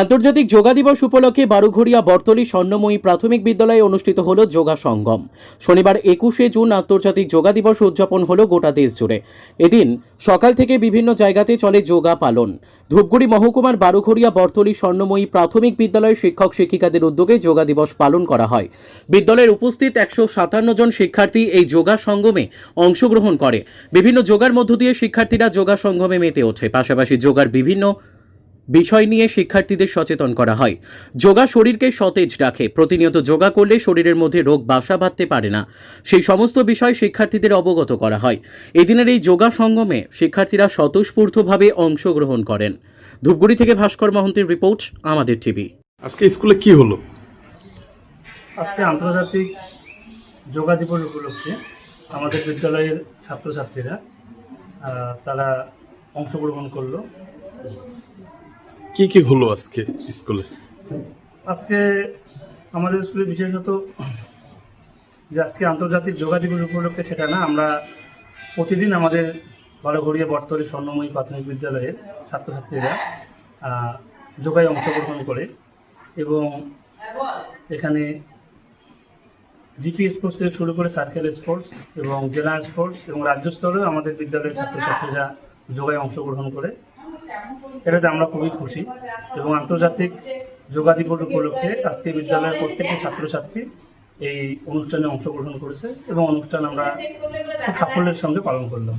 আন্তর্জাতিক যোগা দিবস উপলক্ষে বারুঘড়িয়া বর্তলী স্বর্ণময়ী প্রাথমিক বিদ্যালয়ে অনুষ্ঠিত হল যোগা সঙ্গম। শনিবার 21শে জুন আন্তর্জাতিক যোগা দিবস উদযাপন হল গোটা দেশ জুড়ে। এদিন সকাল থেকে বিভিন্ন জায়গাতে চলে যোগা পালন। ধূপগুড়ি মহকুমার বারুঘড়িয়া বর্তলী স্বর্ণময়ী প্রাথমিক বিদ্যালয়ের শিক্ষক শিক্ষিকাদের উদ্যোগে যোগা দিবস পালন করা হয়। বিদ্যালয়ের উপস্থিত 157 জন শিক্ষার্থী এই যোগা সঙ্গমে অংশগ্রহণ করে। বিভিন্ন যোগার মধ্য দিয়ে শিক্ষার্থীরা যোগা সঙ্গমে মেতে ওঠে। পাশাপাশি যোগার বিভিন্ন বিষয় নিয়ে শিক্ষার্থীদের সচেতন করা হয়। যোগা শরীরকে সতেজ রাখে। প্রতিনিয়ত যোগা করলে শরীরের মধ্যে রোগ বাসা বাঁধতে পারে না, সেই সমস্ত বিষয় শিক্ষার্থীদের অবগত করা হয়। এদিনের এই যোগা সঙ্গমে শিক্ষার্থীরা স্বতঃস্ফূর্তভাবে অংশগ্রহণ করেন। ধূপগুড়ি থেকে ভাস্কর মহন্তের রিপোর্ট, আমাদের টিভি। আজকে স্কুলে কি হলো? আজকে আন্তর্জাতিক যোগা দিবস উপলক্ষে আমাদের বিদ্যালয়ের ছাত্রছাত্রীরা তারা অংশগ্রহণ করলো। কি কি হলো আজকে স্কুলে? আজকে আমাদের স্কুলে বিশেষত যে আজকে আন্তর্জাতিক যোগা দিবস উপলক্ষে সেটা না, আমরা প্রতিদিন আমাদের বারুঘড়িয়া বর্তলী স্বর্ণময়ী প্রাথমিক বিদ্যালয়ের ছাত্রছাত্রীরা যোগায় অংশগ্রহণ করে এবং এখানে জিপি স্পোর্টস থেকে শুরু করে সার্কেল স্পোর্টস এবং জেলা স্পোর্টস এবং রাজ্য স্তরেও আমাদের বিদ্যালয়ের ছাত্রছাত্রীরা যোগায় অংশগ্রহণ করে। এটাতে আমরা খুবই খুশি এবং আন্তর্জাতিক যোগা দিবস উপলক্ষে আজকে বিদ্যালয়ের প্রত্যেকটি ছাত্রছাত্রী এই অনুষ্ঠানে অংশগ্রহণ করেছে এবং অনুষ্ঠান আমরা খুব সাফল্যের সঙ্গে পালন করলাম।